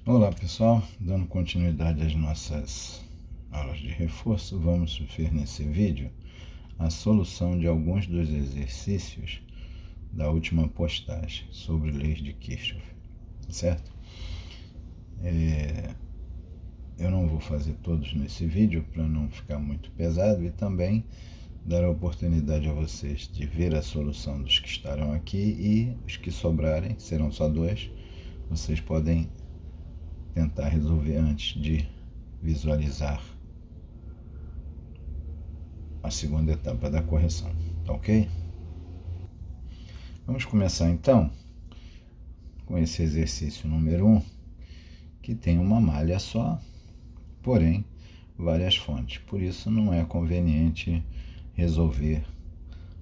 Olá pessoal, dando continuidade às nossas aulas de reforço, vamos ver nesse vídeo a solução de alguns dos exercícios da última postagem sobre leis de Kirchhoff, certo? Eu não vou fazer todos nesse vídeo para não ficar muito pesado e também dar a oportunidade a vocês de ver a solução dos que estarão aqui e os que sobrarem, serão só dois, vocês podem tentar resolver antes de visualizar a segunda etapa da correção, tá ok? Vamos começar então com esse exercício número 1, que tem uma malha só, porém várias fontes. Por isso não é conveniente resolver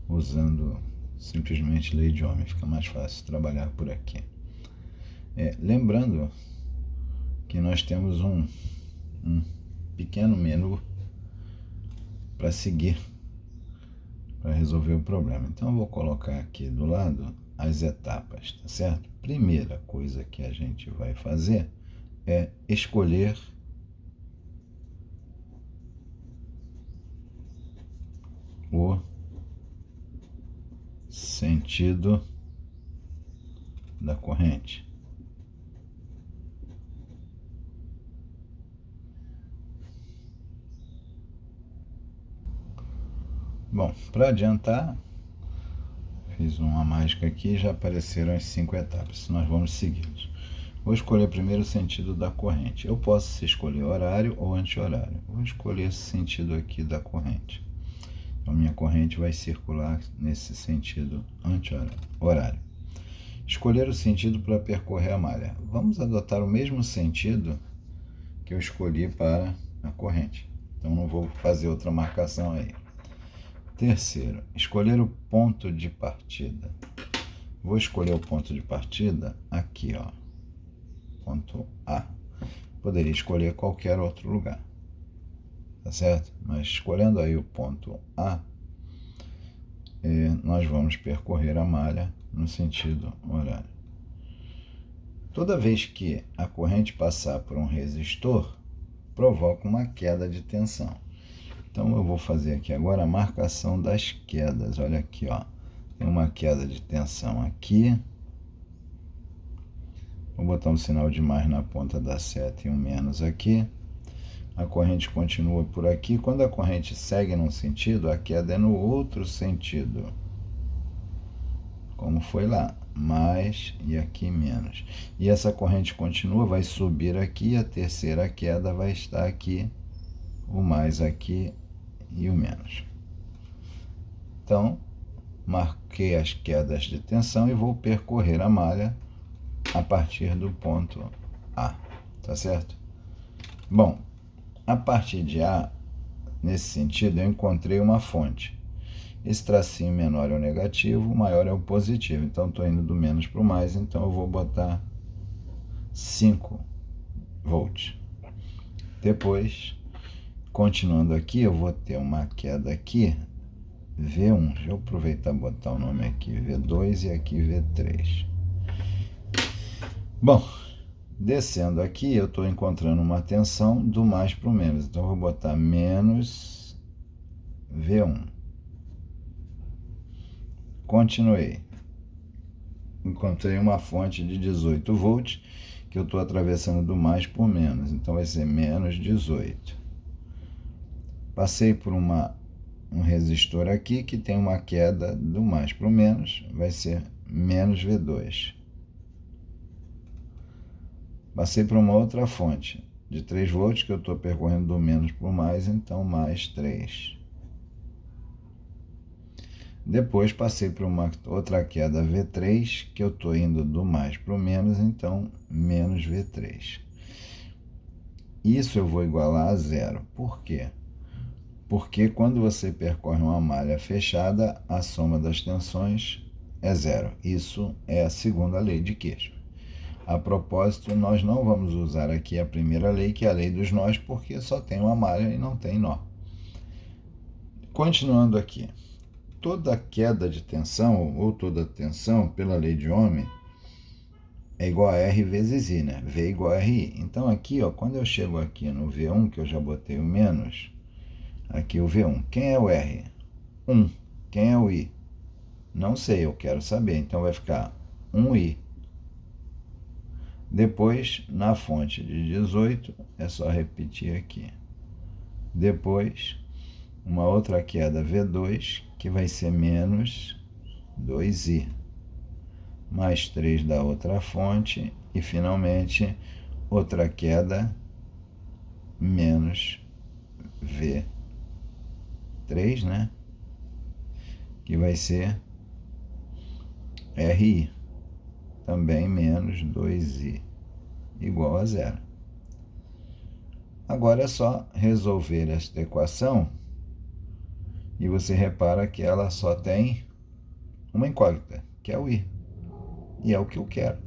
usando simplesmente lei de Ohm, fica mais fácil trabalhar por aqui. Lembrando que nós temos um pequeno menu para seguir para resolver o problema. Então eu vou colocar aqui do lado as etapas, tá certo? Primeira coisa que a gente vai fazer é escolher o sentido da corrente. Bom, para adiantar, fiz uma mágica aqui e já apareceram as 5 etapas. Nós vamos segui-las. Vou escolher primeiro o sentido da corrente. Eu posso escolher horário ou anti-horário. Vou escolher esse sentido aqui da corrente. Então, minha corrente vai circular nesse sentido anti-horário. Escolher o sentido para percorrer a malha. Vamos adotar o mesmo sentido que eu escolhi para a corrente. Então, não vou fazer outra marcação aí. Terceiro, escolher o ponto de partida. Vou escolher o ponto de partida aqui, ó, ponto A. Poderia escolher qualquer outro lugar, tá certo? Mas escolhendo aí o ponto A, nós vamos percorrer a malha no sentido horário. Toda vez que a corrente passar por um resistor, provoca uma queda de tensão. Então eu vou fazer aqui agora a marcação das quedas. Olha aqui, ó. Tem uma queda de tensão aqui. Vou botar um sinal de mais na ponta da seta e um menos aqui. A corrente continua por aqui. Quando a corrente segue num sentido, a queda é no outro sentido. Como foi lá, mais e aqui menos. E essa corrente continua, vai subir aqui, a terceira queda vai estar aqui, o mais aqui e o menos. Então, marquei as quedas de tensão e vou percorrer a malha a partir do ponto A, tá certo? Bom, a partir de A, nesse sentido, eu encontrei uma fonte. Esse tracinho menor é o negativo, o maior é o positivo. Então, estou indo do menos para o mais, então eu vou botar 5 volts. Depois, continuando aqui, eu vou ter uma queda aqui, V1. Deixa eu aproveitar e botar o nome aqui, V2 e aqui V3. Bom, descendo aqui, eu estou encontrando uma tensão do mais para o menos. Então, eu vou botar menos V1. Continuei. Encontrei uma fonte de 18 volts, que eu estou atravessando do mais por menos. Então, vai ser menos 18. Passei por um resistor aqui, que tem uma queda do mais para o menos, vai ser menos V2. Passei por uma outra fonte de 3 volts, que eu estou percorrendo do menos para o mais, então mais 3. Depois passei por uma outra queda V3, que eu estou indo do mais para o menos, então menos V3. Isso eu vou igualar a zero. Por quê? Porque quando você percorre uma malha fechada, a soma das tensões é zero. Isso é a segunda lei de Kirchhoff. A propósito, nós não vamos usar aqui a primeira lei, que é a lei dos nós, porque só tem uma malha e não tem nó. Continuando aqui. Toda queda de tensão, ou toda tensão, pela lei de Ohm, é igual a R vezes I, né? V igual a RI. Então aqui, ó, quando eu chego aqui no V1, que eu já botei o menos, aqui o V1. Quem é o R? 1. Quem é o I? Não sei, eu quero saber. Então vai ficar 1I. Depois, na fonte de 18, é só repetir aqui. Depois, uma outra queda V2, que vai ser menos 2I. Mais 3 da outra fonte. E, finalmente, outra queda, menos V3, né? Que vai ser RI. Também menos 2I. Igual a zero. Agora é só resolver esta equação e você repara que ela só tem uma incógnita, que é o I. E é o que eu quero.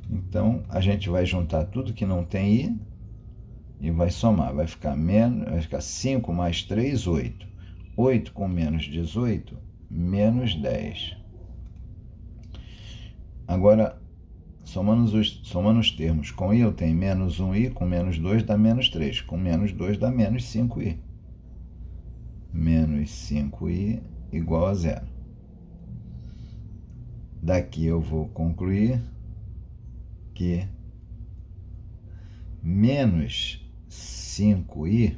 Então, a gente vai juntar tudo que não tem I e vai somar. Vai ficar 5 mais 3, 8. 8 com menos 18, menos 10. Agora, somando os termos, com I eu tenho menos 1I, com menos 2 dá menos 3, com menos 2 dá menos 5I. Menos 5I igual a zero. Daqui eu vou concluir que menos 5I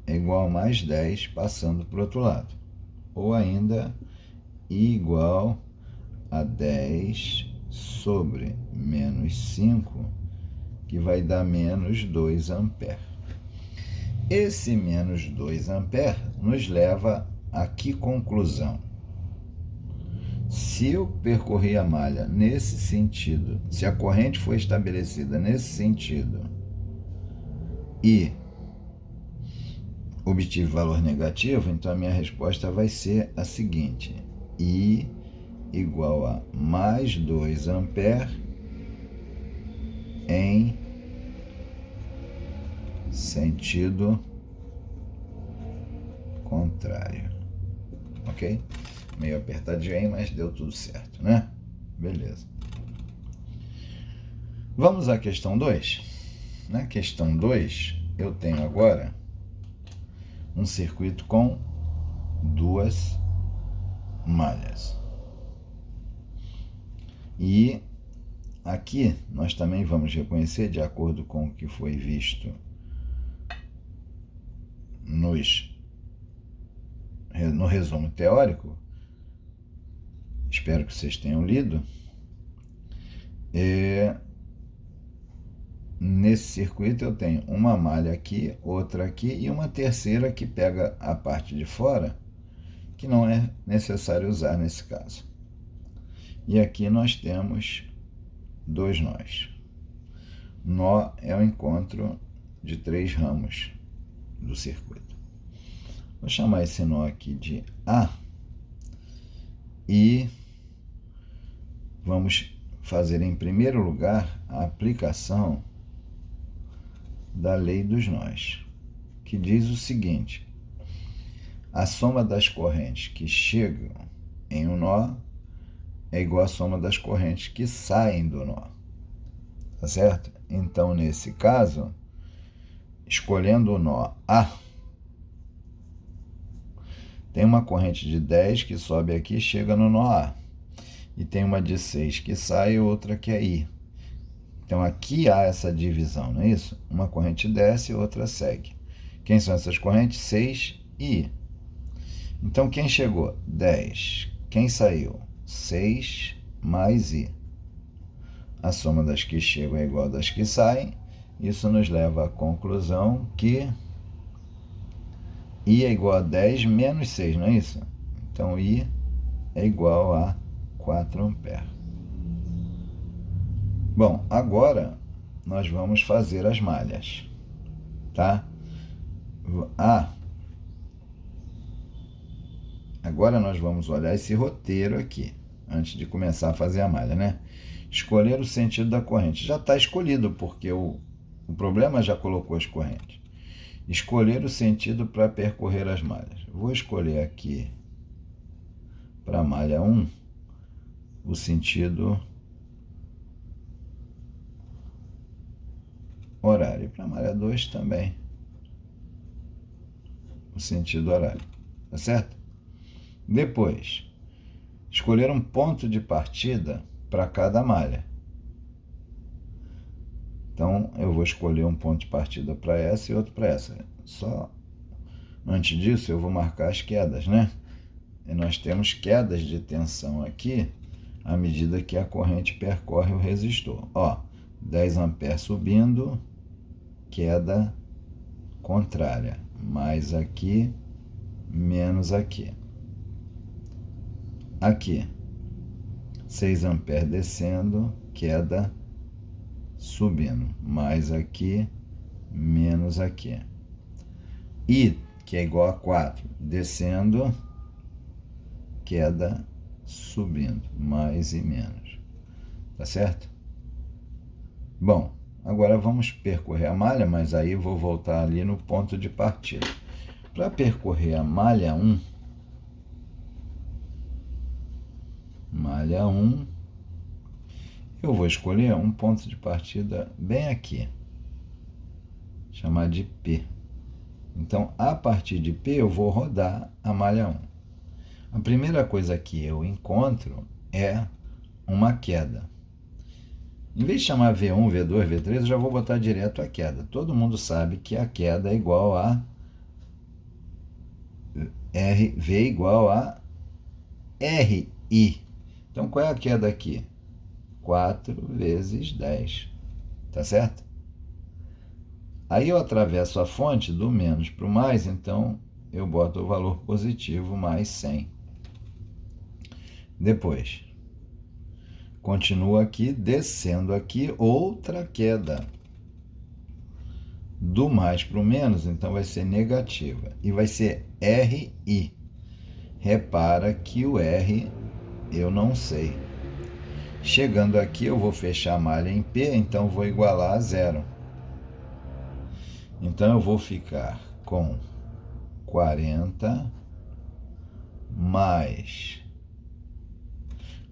é igual a mais 10 passando para o outro lado. Ou ainda I igual a 10 sobre menos 5, que vai dar menos 2 ampere. Esse menos 2 ampere nos leva a que conclusão? Se eu percorrer a malha nesse sentido, se a corrente foi estabelecida nesse sentido e obtive valor negativo, então a minha resposta vai ser a seguinte: I igual a mais 2 ampere em sentido contrário. Ok? Meio apertadinho, mas deu tudo certo, né? Beleza. Vamos à questão 2. Na questão 2, eu tenho agora um circuito com duas malhas. E aqui nós também vamos reconhecer, de acordo com o que foi visto no resumo teórico, espero que vocês tenham lido, nesse circuito eu tenho uma malha aqui, outra aqui e uma terceira que pega a parte de fora, que não é necessário usar nesse caso. E aqui nós temos dois nós. Nó é o encontro de 3 ramos do circuito. Vou chamar esse nó aqui de A e vamos fazer em primeiro lugar a aplicação da lei dos nós, que diz o seguinte: a soma das correntes que chegam em um nó é igual à soma das correntes que saem do nó. Tá certo? Então, nesse caso, escolhendo o nó A, tem uma corrente de 10 que sobe aqui e chega no nó A. E tem uma de 6 que sai e outra que é I. Então, aqui há essa divisão, não é isso? Uma corrente desce e outra segue. Quem são essas correntes? 6 e I. Então, quem chegou? 10. Quem saiu? 6 mais I. A soma das que chegam é igual a das que saem. Isso nos leva à conclusão que I é igual a 10 menos 6, não é isso? Então, I é igual a 4 amperes. Bom, agora nós vamos fazer as malhas, tá? Agora nós vamos olhar esse roteiro aqui, antes de começar a fazer a malha, né? Escolher o sentido da corrente. Já está escolhido, porque o problema já colocou as correntes. Escolher o sentido para percorrer as malhas. Vou escolher aqui para a malha 1 o sentido horário. Para a malha 2 também, o sentido horário. Tá certo? Depois, escolher um ponto de partida para cada malha. Então, eu vou escolher um ponto de partida para essa e outro para essa. Só antes disso, eu vou marcar as quedas, né? E nós temos quedas de tensão aqui à medida que a corrente percorre o resistor. Ó, 10 amperes subindo, queda contrária. Mais aqui, menos aqui. Aqui, 6 amperes descendo, queda subindo. Mais aqui, menos aqui. I, que é igual a 4, descendo, queda subindo, mais e menos. Tá certo? Bom, agora vamos percorrer a malha, mas aí vou voltar ali no ponto de partida. Para percorrer a malha 1, eu vou escolher um ponto de partida bem aqui, chamar de P. Então, a partir de P, eu vou rodar a malha 1. A primeira coisa que eu encontro é uma queda. Em vez de chamar V1, V2, V3, eu já vou botar direto a queda. Todo mundo sabe que a queda é igual a V igual a RI. Então, qual é a queda aqui? 4 vezes 10. Tá certo? Aí eu atravesso a fonte do menos para o mais, então eu boto o valor positivo mais 100. Depois, continua aqui, descendo aqui, outra queda. Do mais para o menos, então vai ser negativa. E vai ser RI. Repara que o R eu não sei. Chegando aqui, eu vou fechar a malha em P, então vou igualar a zero. Então, eu vou ficar com 40 mais...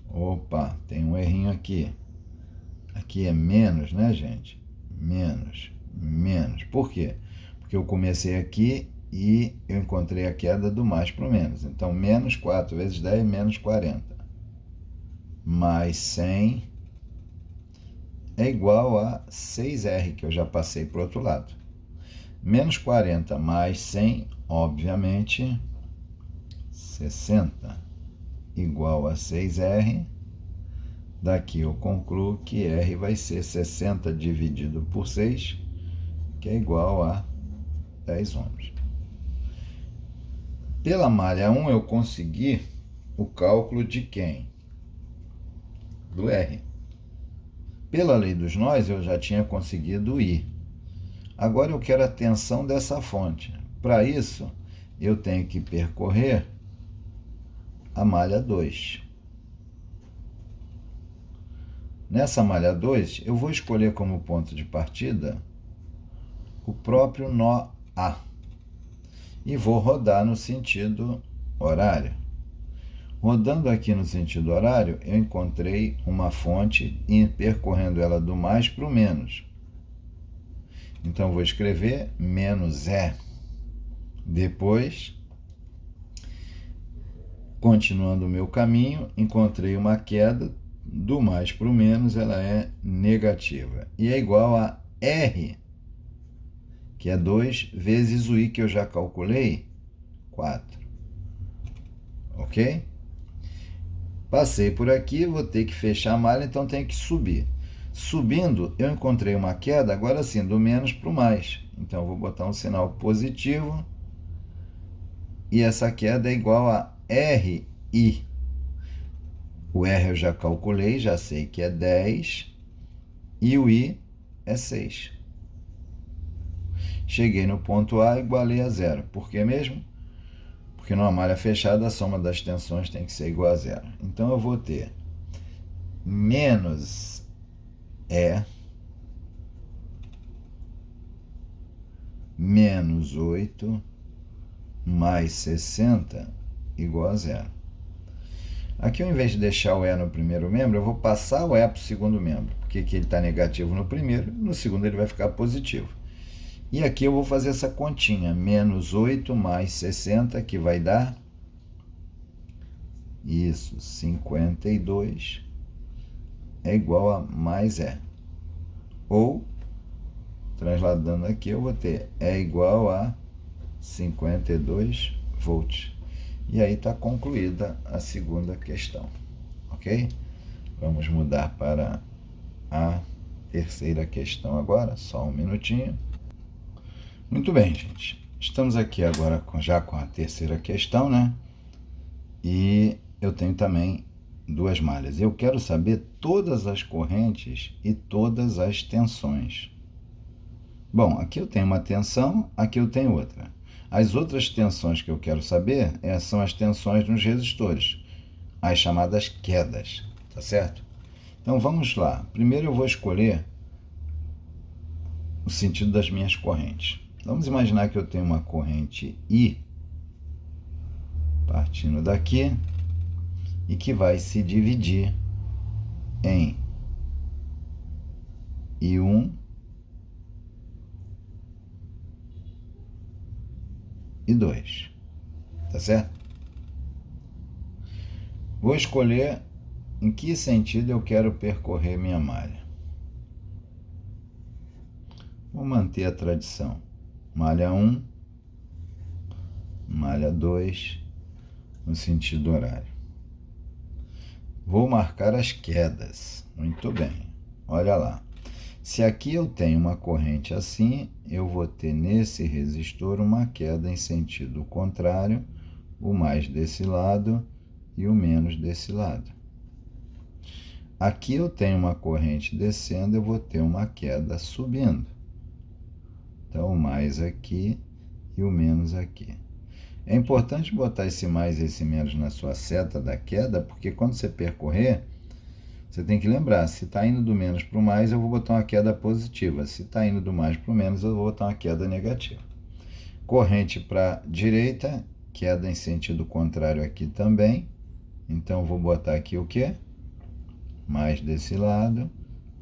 Opa, tem um errinho aqui. Aqui é menos, né, gente? Menos. Por quê? Porque eu comecei aqui e eu encontrei a queda do mais para o menos. Então, menos 4 vezes 10, menos 40. Mais 100 é igual a 6R, que eu já passei para o outro lado. Menos 40 mais 100, obviamente, 60, igual a 6R. Daqui eu concluo que R vai ser 60 dividido por 6, que é igual a 10 ohms. Pela malha 1, eu consegui o cálculo de quem? Do R. Pela lei dos nós, eu já tinha conseguido o I. Agora eu quero a tensão dessa fonte. Para isso, eu tenho que percorrer a malha 2. Nessa malha 2, eu vou escolher como ponto de partida o próprio nó A. E vou rodar no sentido horário. Rodando aqui no sentido horário, eu encontrei uma fonte e percorrendo ela do mais para o menos. Então, vou escrever menos E. Depois, continuando o meu caminho, encontrei uma queda do mais para o menos, ela é negativa. E é igual a R, que é 2 vezes o I que eu já calculei, 4. Ok? Passei por aqui, vou ter que fechar a malha, então tenho que subir. Subindo, eu encontrei uma queda, agora sim, do menos para o mais. Então, eu vou botar um sinal positivo. E essa queda é igual a RI. O R eu já calculei, já sei que é 10. E o I é 6. Cheguei no ponto A, igualei a zero. Por que mesmo? Porque numa malha fechada, a soma das tensões tem que ser igual a zero. Então, eu vou ter menos E menos 8 mais 60 igual a zero. Aqui, ao invés de deixar o E no primeiro membro, eu vou passar o E para o segundo membro, porque aqui ele está negativo no primeiro, no segundo ele vai ficar positivo. E aqui eu vou fazer essa continha, menos 8 mais 60, que vai dar, isso, 52, é igual a mais E. Ou, transladando aqui, eu vou ter E igual a 52 volts. E aí está concluída a segunda questão, ok? Vamos mudar para a terceira questão agora, só um minutinho. Muito bem, gente. Estamos aqui agora já com a terceira questão, né? E eu tenho também duas malhas. Eu quero saber todas as correntes e todas as tensões. Bom, aqui eu tenho uma tensão, aqui eu tenho outra. As outras tensões que eu quero saber são as tensões nos resistores, as chamadas quedas, tá certo? Então vamos lá. Primeiro eu vou escolher o sentido das minhas correntes. Vamos imaginar que eu tenho uma corrente I partindo daqui e que vai se dividir em I1 e 2, tá certo? Vou escolher em que sentido eu quero percorrer minha malha. Vou manter a tradição. Malha 1, malha 2, no sentido horário. Vou marcar as quedas. Muito bem. Olha lá. Se aqui eu tenho uma corrente assim, eu vou ter nesse resistor uma queda em sentido contrário, o mais desse lado e o menos desse lado. Aqui eu tenho uma corrente descendo, eu vou ter uma queda subindo. Então, o mais aqui e o menos aqui. É importante botar esse mais e esse menos na sua seta da queda, porque quando você percorrer, você tem que lembrar, se está indo do menos para o mais, eu vou botar uma queda positiva. Se está indo do mais para o menos, eu vou botar uma queda negativa. Corrente para a direita, queda em sentido contrário aqui também. Então, eu vou botar aqui o quê? Mais desse lado,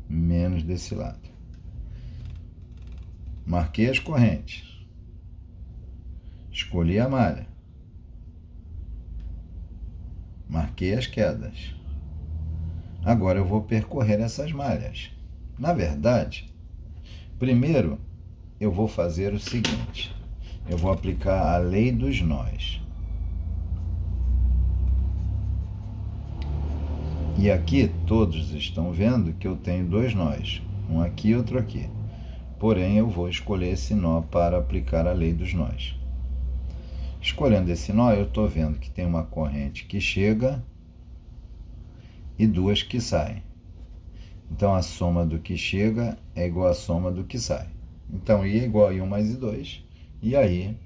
menos desse lado. Marquei as correntes. Escolhi a malha. Marquei as quedas. Agora eu vou percorrer essas malhas. Na verdade, primeiro eu vou fazer o seguinte. Eu vou aplicar a lei dos nós. E aqui todos estão vendo que eu tenho dois nós. Um aqui e outro aqui. Porém, eu vou escolher esse nó para aplicar a lei dos nós. Escolhendo esse nó, eu estou vendo que tem uma corrente que chega e duas que saem. Então, a soma do que chega é igual à soma do que sai. Então, I é igual a I1 mais I2. E aí,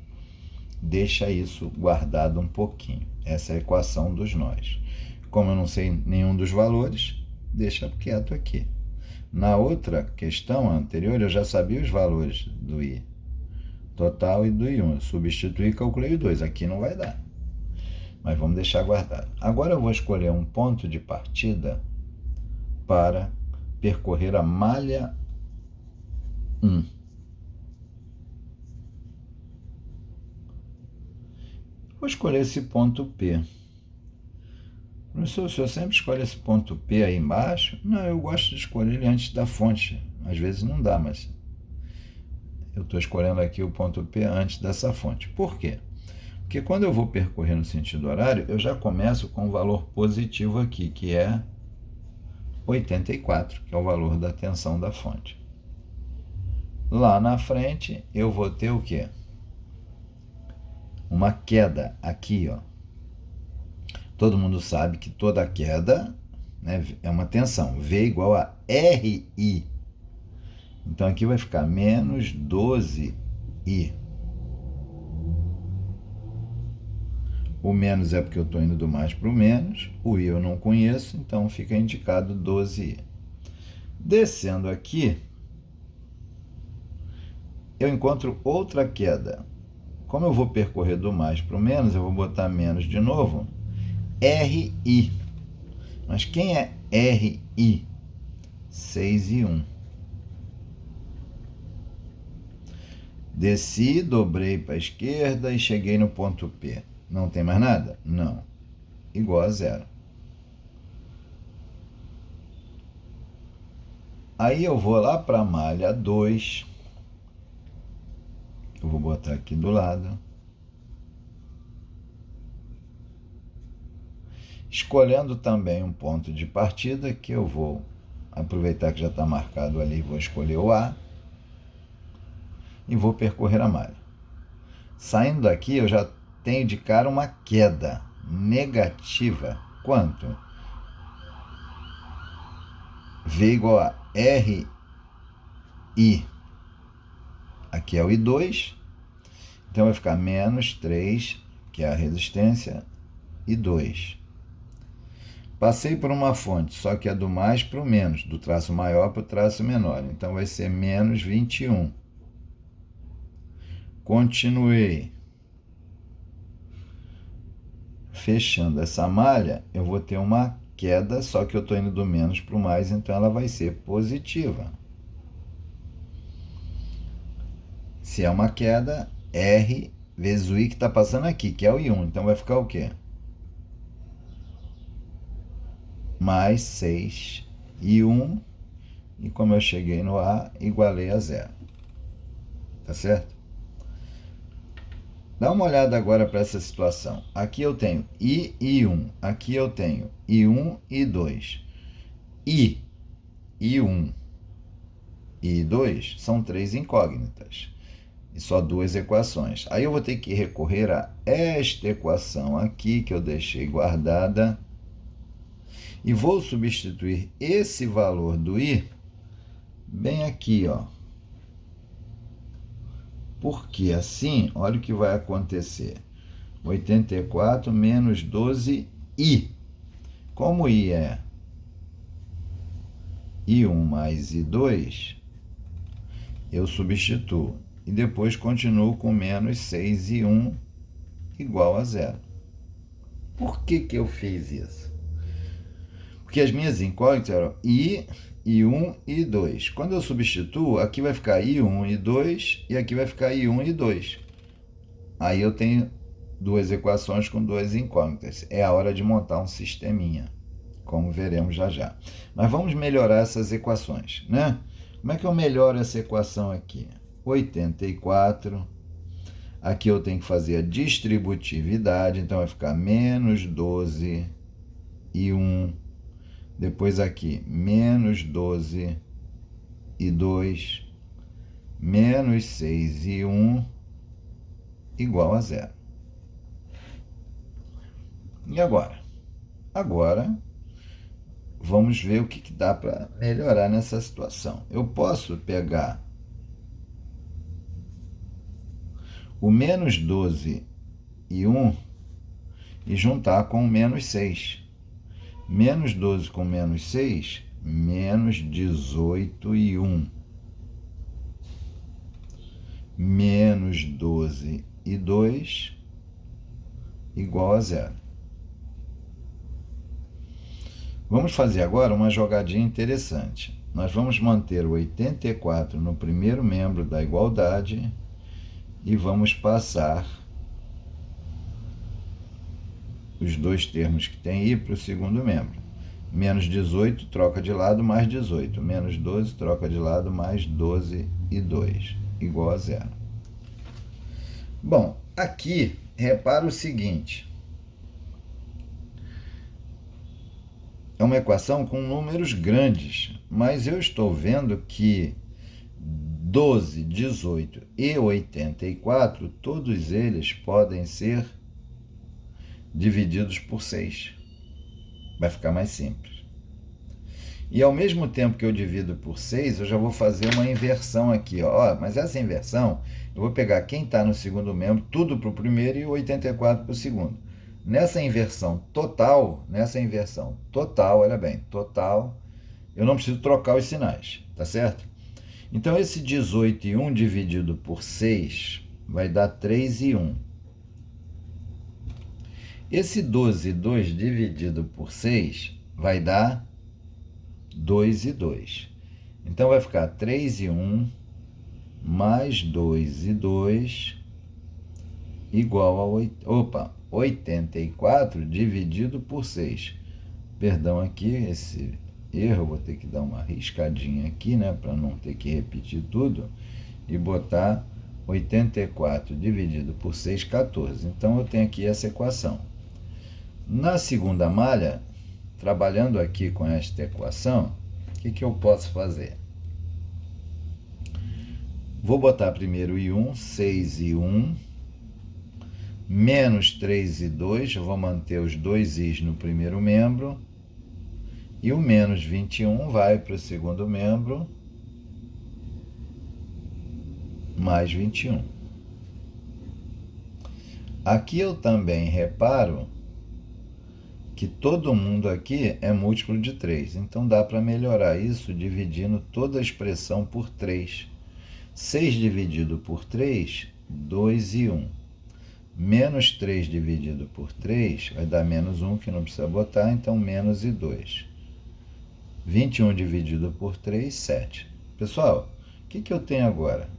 deixa isso guardado um pouquinho. Essa é a equação dos nós. Como eu não sei nenhum dos valores, deixa quieto aqui. Na outra questão anterior, eu já sabia os valores do I total e do I1. Eu substituí e calculei o 2. Aqui não vai dar. Mas vamos deixar guardado. Agora eu vou escolher um ponto de partida para percorrer a malha 1. Vou escolher esse ponto P. Professor, o senhor sempre escolhe esse ponto P aí embaixo? Não, eu gosto de escolher ele antes da fonte. Às vezes não dá, mas eu estou escolhendo aqui o ponto P antes dessa fonte. Por quê? Porque quando eu vou percorrer no sentido horário, eu já começo com um valor positivo aqui, que é 84, que é o valor da tensão da fonte. Lá na frente, eu vou ter o quê? Uma queda aqui, ó. Todo mundo sabe que toda queda, né, é uma tensão. V igual a RI. Então, aqui vai ficar menos 12I. O menos é porque eu estou indo do mais para o menos. O I eu não conheço, então fica indicado 12I. Descendo aqui, eu encontro outra queda. Como eu vou percorrer do mais para o menos, eu vou botar menos de novo. RI. Mas quem é RI? 6 e 1. Desci, dobrei para a esquerda e cheguei no ponto P. Não tem mais nada? Não. Igual a zero. Aí eu vou lá para a malha 2. Eu vou botar aqui do lado. Escolhendo também um ponto de partida, que eu vou aproveitar que já está marcado ali, vou escolher o A. E vou percorrer a malha. Saindo daqui, eu já tenho de cara uma queda negativa. Quanto? V igual a RI. Aqui é o I2. Então vai ficar menos 3, que é a resistência, e 2. Passei por uma fonte, só que é do mais para o menos, do traço maior para o traço menor. Então vai ser menos 21. Continuei. Fechando essa malha, eu vou ter uma queda, só que eu estou indo do menos para o mais, então ela vai ser positiva. Se é uma queda, R vezes o I que está passando aqui, que é o I1. Então vai ficar o quê? Mais 6 I1. E como eu cheguei no A, igualei a zero. Tá certo? Dá uma olhada agora para essa situação. Aqui eu tenho I e 1. Aqui eu tenho I1 e 2. I, I1 e I2 são 3 incógnitas. E só 2 equações. Aí eu vou ter que recorrer a esta equação aqui, que eu deixei guardada. E vou substituir esse valor do I bem aqui, ó. Porque assim, olha o que vai acontecer. 84 menos 12I. Como I é I1 mais I2, eu substituo. E depois continuo com menos 6I1 igual a zero. Por que eu fiz isso? Porque as minhas incógnitas eram I, I1 e I2. Quando eu substituo, aqui vai ficar I1 e I2 e aqui vai ficar I1 e I2. Aí eu tenho duas equações com duas incógnitas. É a hora de montar um sisteminha, como veremos já já. Mas vamos melhorar essas equações, né? Como é que eu melhoro essa equação aqui? 84. Aqui eu tenho que fazer a distributividade, então vai ficar menos 12 e 1. Depois aqui, menos 12 e 2, menos 6 e 1, igual a zero. E agora? Agora, vamos ver o que dá para melhorar nessa situação. Eu posso pegar o menos 12 e 1 e juntar com o menos 6. Menos 12 com menos 6, menos 18 e 1. Menos 12 e 2, igual a zero. Vamos fazer agora uma jogadinha interessante. Nós vamos manter o 84 no primeiro membro da igualdade e vamos passar os dois termos que tem I para o segundo membro. Menos 18 troca de lado, mais 18. Menos 12 troca de lado, mais 12 e 2, igual a zero. Bom, aqui, repara o seguinte. É uma equação com números grandes, mas eu estou vendo que 12, 18 e 84, todos eles podem ser divididos por 6. Vai ficar mais simples. E ao mesmo tempo que eu divido por 6, eu já vou fazer uma inversão aqui. Ó. Mas essa inversão, eu vou pegar quem está no segundo membro, tudo para o primeiro e o 84 para o segundo. Nessa inversão total, olha bem, total, eu não preciso trocar os sinais, tá certo? Então, esse 18 e 1 dividido por 6 vai dar 3 e 1. Esse 12 e 2 dividido por 6 vai dar 2 e 2. Então, vai ficar 3 e 1 mais 2 e 2 igual a 84 dividido por 6. Perdão aqui, esse erro, eu vou ter que dar uma riscadinha aqui, né, para não ter que repetir tudo, e botar 84 dividido por 6, 14. Então, eu tenho aqui essa equação. Na segunda malha, trabalhando aqui com esta equação, o que eu posso fazer? Vou botar primeiro I1, 6 e 1, menos 3 e 2, eu vou manter os dois i's no primeiro membro, e o menos 21 vai para o segundo membro, mais 21. Aqui eu também reparo que todo mundo aqui é múltiplo de 3, então dá para melhorar isso dividindo toda a expressão por 3. 6 dividido por 3, 2 e 1. Menos 3 dividido por 3 vai dar menos 1, que não precisa botar, então menos e 2. 21 dividido por 3, 7. Pessoal, o que eu tenho agora?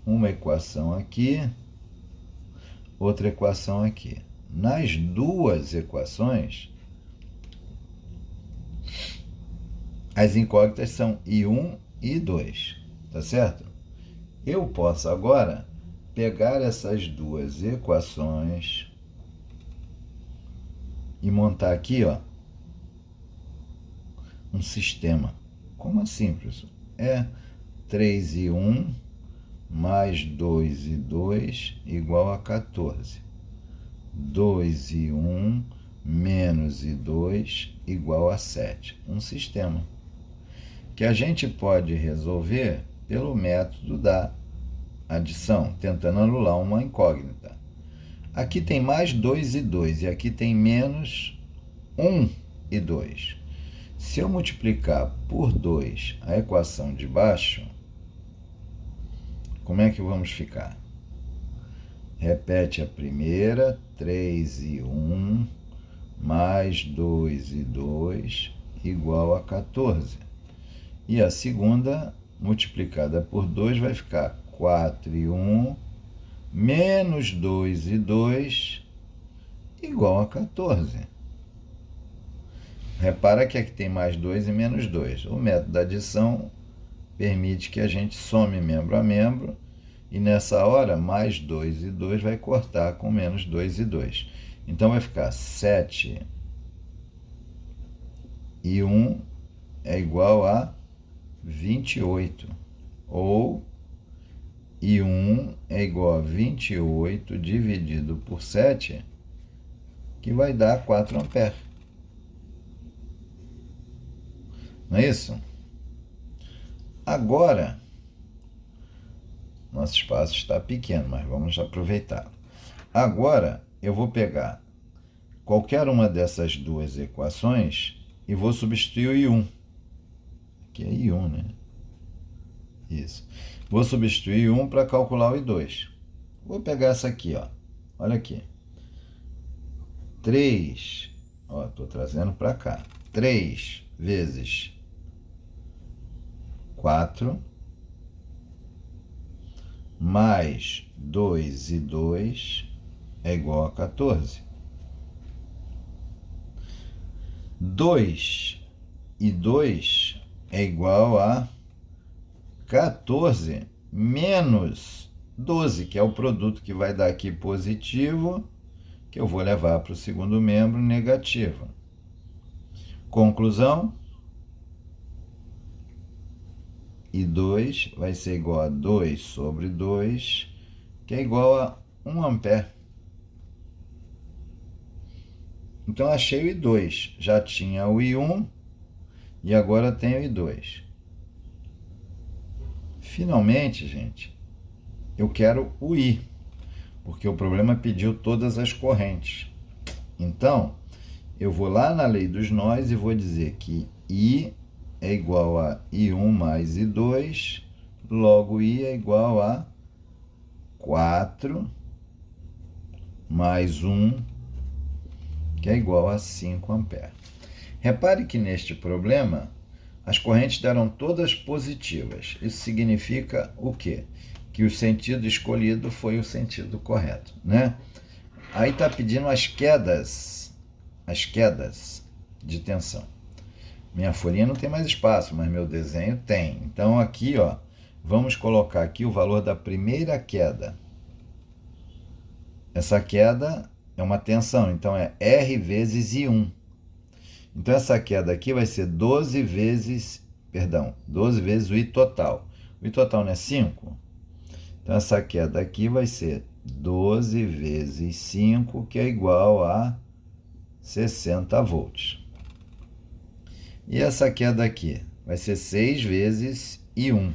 Uma equação aqui, outra equação aqui. Nas duas equações, as incógnitas são I1 e I2, tá certo? Eu posso agora pegar essas duas equações e montar aqui, ó, um sistema. Como assim, professor? É 3 e 1 mais 2 e 2 igual a 14. 2 e 1 menos e 2 igual a 7. Um sistema que a gente pode resolver pelo método da adição, tentando anular uma incógnita. Aqui tem mais 2 e 2, e aqui tem menos 1 e 2. Se eu multiplicar por 2 a equação de baixo, como é que vamos ficar? Repete a primeira, 3 e 1, mais 2 e 2, igual a 14. E a segunda, multiplicada por 2, vai ficar 4 e 1, menos 2 e 2, igual a 14. Repara que aqui tem mais 2 e menos 2. O método da adição permite que a gente some membro a membro, e nessa hora, mais 2 e 2 vai cortar com menos 2 e 2. Então, vai ficar 7 e 1 é igual a 28. Ou I1 é igual a 28 dividido por 7, que vai dar 4 amperes. Não é isso? Agora, nosso espaço está pequeno, mas vamos aproveitar. Agora, eu vou pegar qualquer uma dessas duas equações e vou substituir o I1. Que é I1, né? Isso. Vou substituir o I1 para calcular o I2. Vou pegar essa aqui, ó. Olha aqui. 3, ó, estou trazendo para cá. 3 vezes 4, mais 2 e 2 é igual a 14. 2 e 2 é igual a 14 menos 12, que é o produto que vai dar aqui positivo, que eu vou levar para o segundo membro negativo. Conclusão: I2 vai ser igual a 2 sobre 2, que é igual a 1 ampere. Então, achei o I2. Já tinha o I1 e agora tenho o I2. Finalmente, gente, eu quero o I, porque o problema pediu todas as correntes. Então, eu vou lá na lei dos nós e vou dizer que I é igual a I1 mais I2, logo I é igual a 4 mais 1 que é igual a 5 amperes. Repare que neste problema, as correntes deram todas positivas. Isso significa o quê? Que o sentido escolhido foi o sentido correto, né? Aí está pedindo as quedas de tensão. Minha folhinha não tem mais espaço, mas meu desenho tem. Então aqui, ó, vamos colocar aqui o valor da primeira queda. Essa queda é uma tensão, então é R vezes I1. Então essa queda aqui vai ser 12 vezes o I total. O I total não é 5? Então essa queda aqui vai ser 12 vezes 5, que é igual a 60 volts. E essa queda aqui vai ser 6 vezes I1.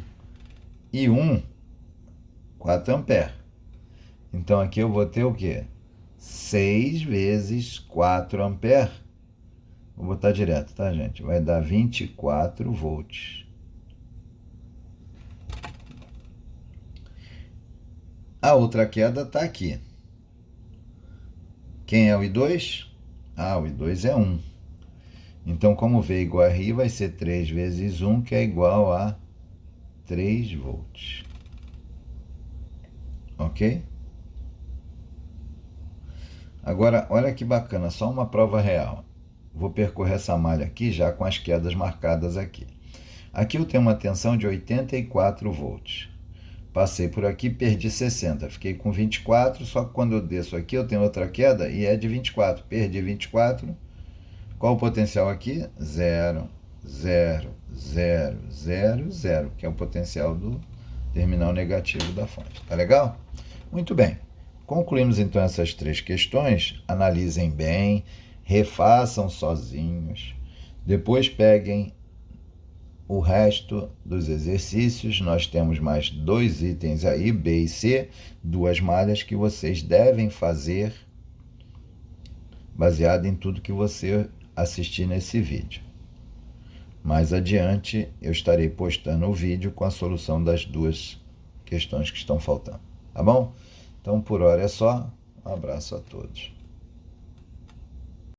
I1, 4 amperes. Então aqui eu vou ter o quê? 6 vezes 4 amperes. Vou botar direto, tá, gente? Vai dar 24 volts. A outra queda está aqui. Quem é o I2? O I2 é 1. Então, como V igual a R, vai ser 3 vezes 1, que é igual a 3 volts. Ok? Agora, olha que bacana, só uma prova real. Vou percorrer essa malha aqui já com as quedas marcadas aqui. Aqui eu tenho uma tensão de 84 volts. Passei por aqui, perdi 60. Fiquei com 24, só que quando eu desço aqui eu tenho outra queda e é de 24. Perdi 24. Qual o potencial aqui? 0, 0, 0, 0, 0, que é o potencial do terminal negativo da fonte. Tá legal? Muito bem. Concluímos então essas 3 questões. Analisem bem, refaçam sozinhos. Depois peguem o resto dos exercícios. Nós temos mais 2 itens aí, B e C, 2 malhas que vocês devem fazer baseado em tudo que você assistir nesse vídeo. Mais adiante eu estarei postando o vídeo com a solução das 2 questões que estão faltando. Tá bom? Então por hora é só. Um abraço a todos.